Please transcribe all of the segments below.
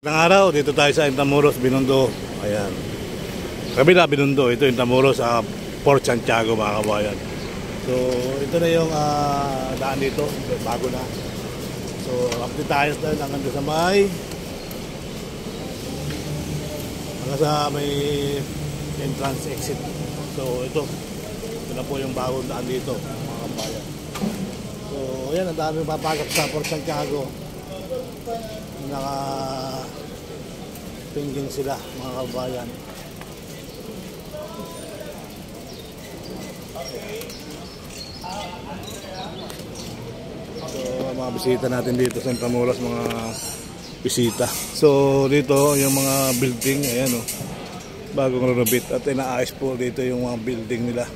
Ng araw, dito tayo sa Intramuros, Binondo. Ayan. Kabila, Binondo. Ito Intramuros, Port Santiago, mga kabayan. So, ito na yung daan dito. Bago na. So, update tayo hanggang sa may entrance exit. So, ito na po yung bagong daan dito, mga kabayan. So, ayan, ang dami papagap sa Port Santiago. Naka-tingin sila, mga kabayan. So, mga bisita natin dito sa Intramuros, mga bisita. So, dito yung mga building, ayan o, bagong renovate at inaayos po dito yung mga building nila.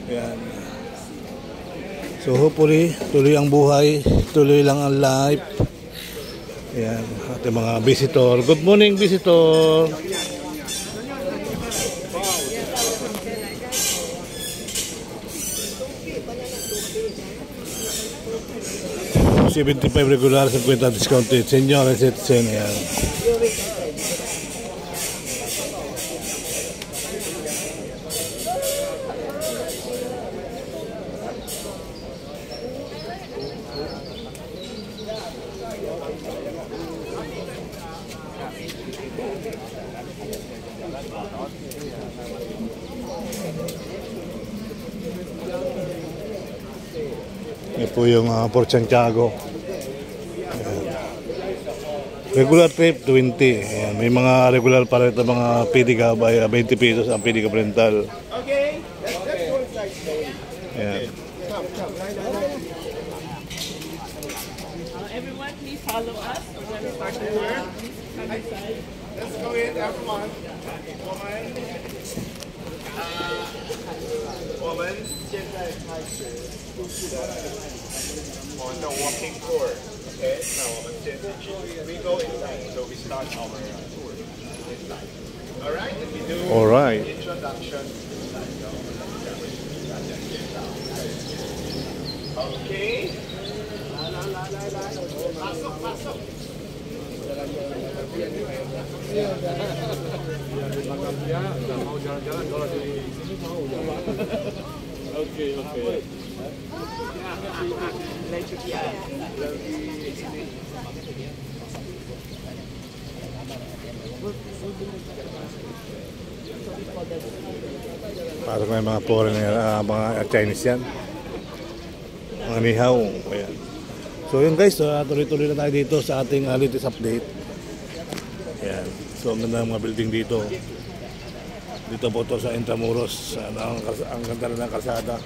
Ayan. So, hopefully, tuloy ang buhay, tuloy lang ang life. Ayan, ating mga visitor. Good morning, visitor. $75 regular, 50 discounted. Senior and citizen. Ayan. Ito po yung Port Santiago. Regular trip 20. Ayan. May mga regular para ito, mga PDK by 20 pesos ang PDK rental. Ayan. Everyone, please follow us. We're going to start the work. Let's go in, everyone. Woman, 现在开始 on the walking tour. Okay, now we go inside, so we start our tour inside. All right, and we do introduction. Okay. Pasok, pasok. Mau jalan-jalan kalau di sini mau jalan. Oke. Parang may mga foreigner, mga Chinese yan. Mga nihaw. Ayan. So yun guys, tuloy-tuloy na tayo dito sa ating latest update. Ayan. So ang ganda ng mga building dito. Dito po ito sa Intramuros. Ang ganda rin ng kalsada.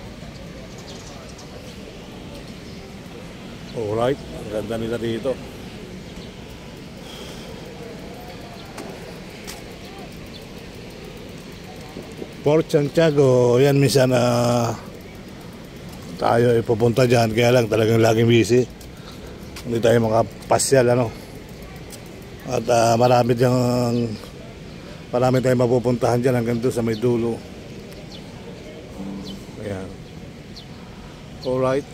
Alright, ang ganda nila dito. Port Santiago, yan minsan tayo ay pupunta dyan, kaya lang talagang laging busy. Hindi tayo makapasyal, ano. At marami tayong mapupuntahan dyan hanggang doon sa may dulo. Ayan. Alright.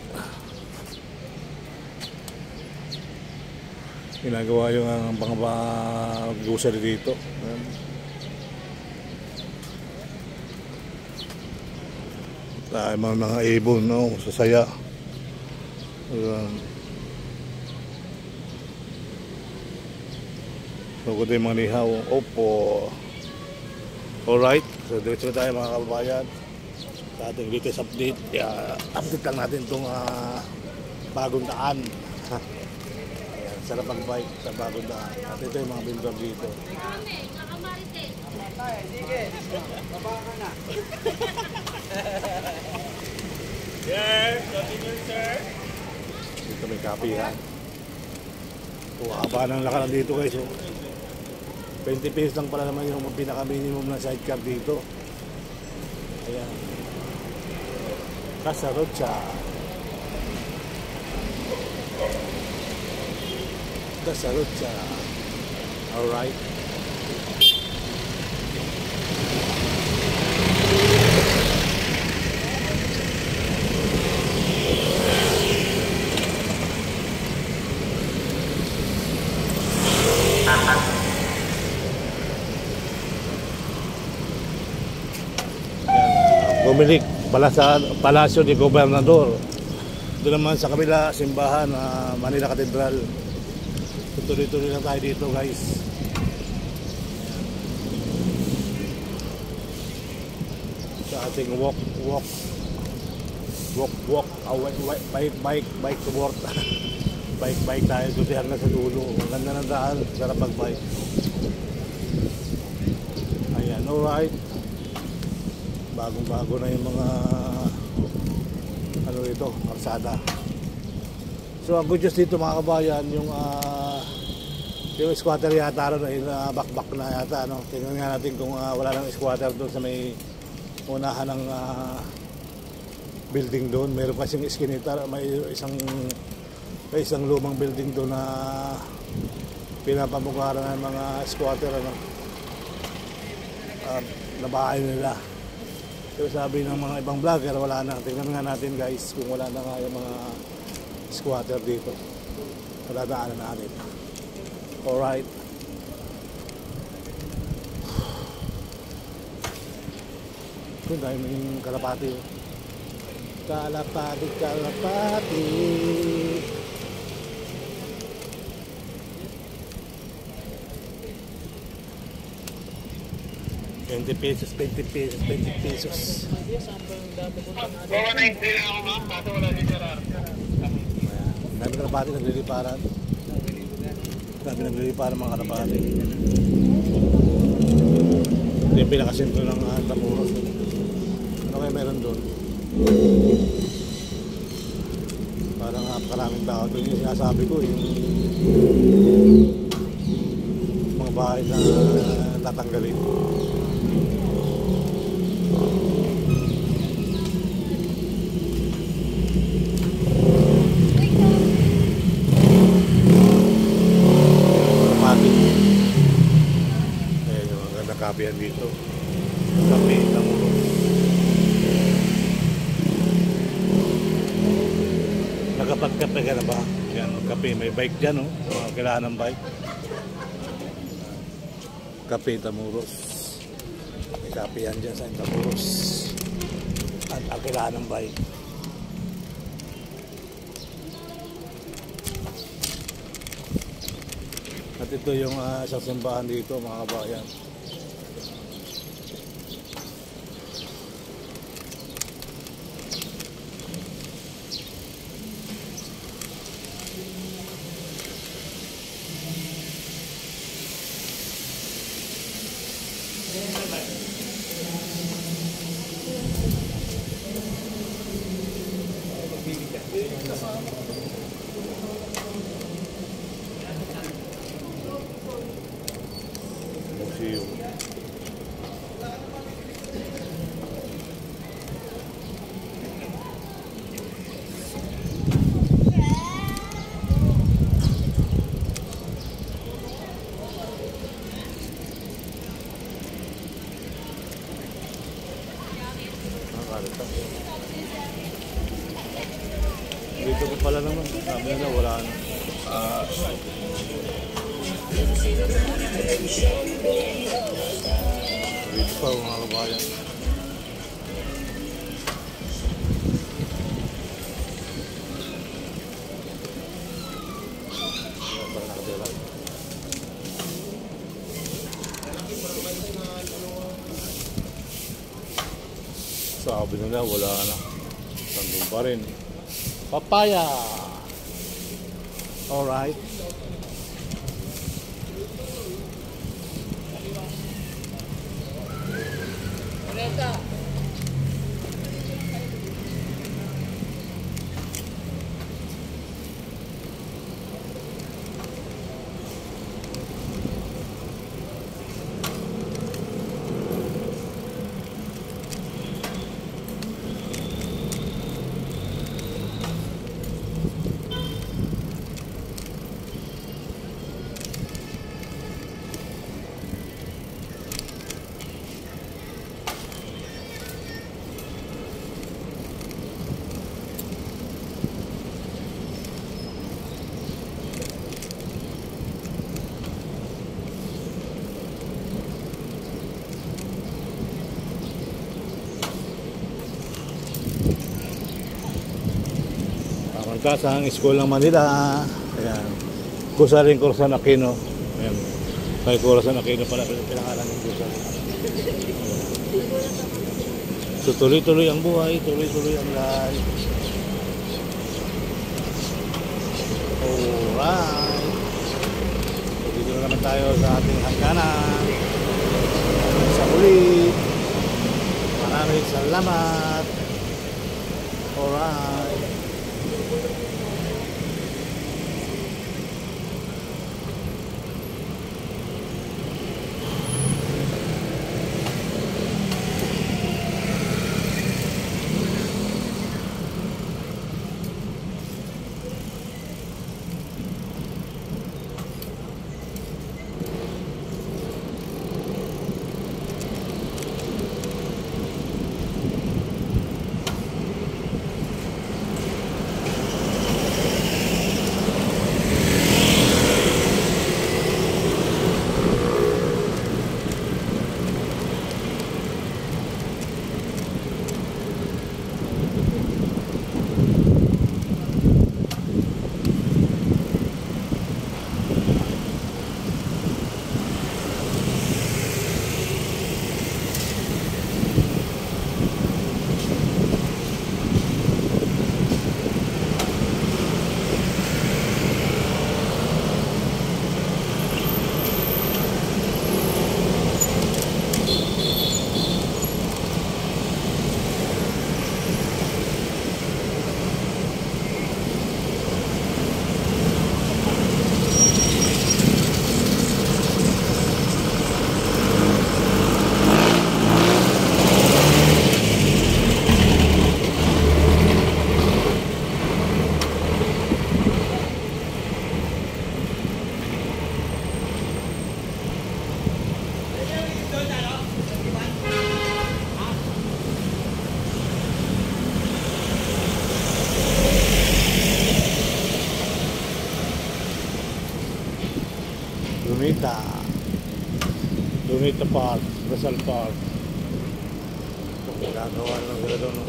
Ginagawa yung mga grocery dito. Ayan. Tayo mga ibon, no? Sasaya. Ayan. So, ito yung mga nihaw. Opo. Alright. So, diretso na tayo mga kababayan. Sa ating latest update. Update lang natin itong bagong daan. Ayan, sarap ang bike sa bagong daan. At ito yung mga vendor dito. Sige. Baba ka na. Yes, continue, sir. Dito may kape, ha? Haba ng lakaran dito guys. 20 pesos lang pala naman yung pinaka-minimum na sidecar dito. Ayan. Casarocha. Alright. Comelec, Palasyo ni Gobernador. Doon naman sa kabila, simbahan na Manila Cathedral. Tuloy-tuloy lang tayo dito, guys. Sa ating bike to work. Bike tayo doon hanggang sa dulo. Ang ganda ng daan, sarap mag-bike. Ayan, alright. Bagong-bago na yung mga ano ito, kalsada. So ang good news dito mga kabayan, yung squatter yata bakbak na yata, no? Tingnan nga natin kung wala nang squatter doon sa may unahan ng building doon. Meron kasing iskinita, may isang lumang building doon na pinapamukaran ng mga squatter, ano, na bahay nila. So sabi ng mga ibang vlogger, wala na. Tingnan nga natin, guys, kung wala na nga yung mga squatter dito. Dadaanan natin. Alright. Kung dahil may kalapati. Kalapati. 20 pesos. 490 lang ako, ma'am. Kaso wala si Gerard. Dami kalapati nagliliparan. Dami nagliliparan mga kalapati. Ito yung pinakasentro ng Tamuros. Ano kaya meron doon? Parang karaming tao. Ito yung sinasabi ko, yung mga bahay na tatanggalin. Kapihan dito. Kape, Tamuros. Nakapagkape ka na ba? Yan, magkape. May bike dyan, oh. Kailangan ng bike. Kape, Tamuros. May kapihan dyan sa Tamuros. At kailangan ng bike. At ito yung isang simbahan dito, mga kabayan. Museum. Dito ko pala naman. Sabi nila wala na. Dito pa mga kabayan. Sabi nila wala na. Sandun pa rin. Papaya. Alright. Pagkasang School ng Manila. Ayan. Gusaling Corazon Aquino. Ayan. Kay Corazon Aquino pala pinangalan ng Gusaling. So tuloy-tuloy ang buhay, tuloy-tuloy ang life. Alright. So dito na naman tayo sa ating hangganan. Sa muli. Maraming salamat. Alright. Lunita Park, Rizal Park. Gagawa lang sila doon, no?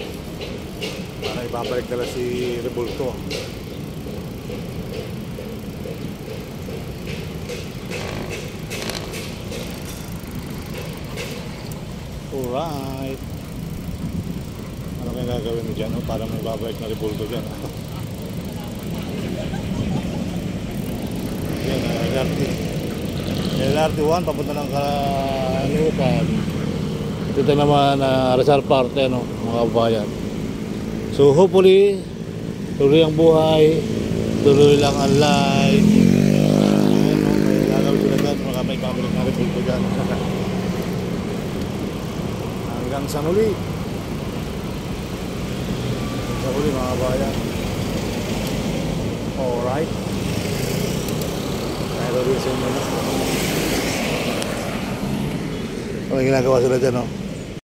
Para ibabalik nila si Rebulto. Alright. Ano kaya gagawin mo dyan, no? Para may babalik na Rebulto dyan. Yan, LRT1 papunta ng Kalukan. Dito naman Rizal Park, no, mga kabayan. So hopefully tuloy ang buhay, tuloy lang ang life. Ayan, no, may gagawin sila dyan, may pabalik na Rebulto dyan. Hanggang sa muli. Sa muli mga kabayan. Alright. Mayroon rin sa inyo, no? Ano ginagawa sila dyan, no?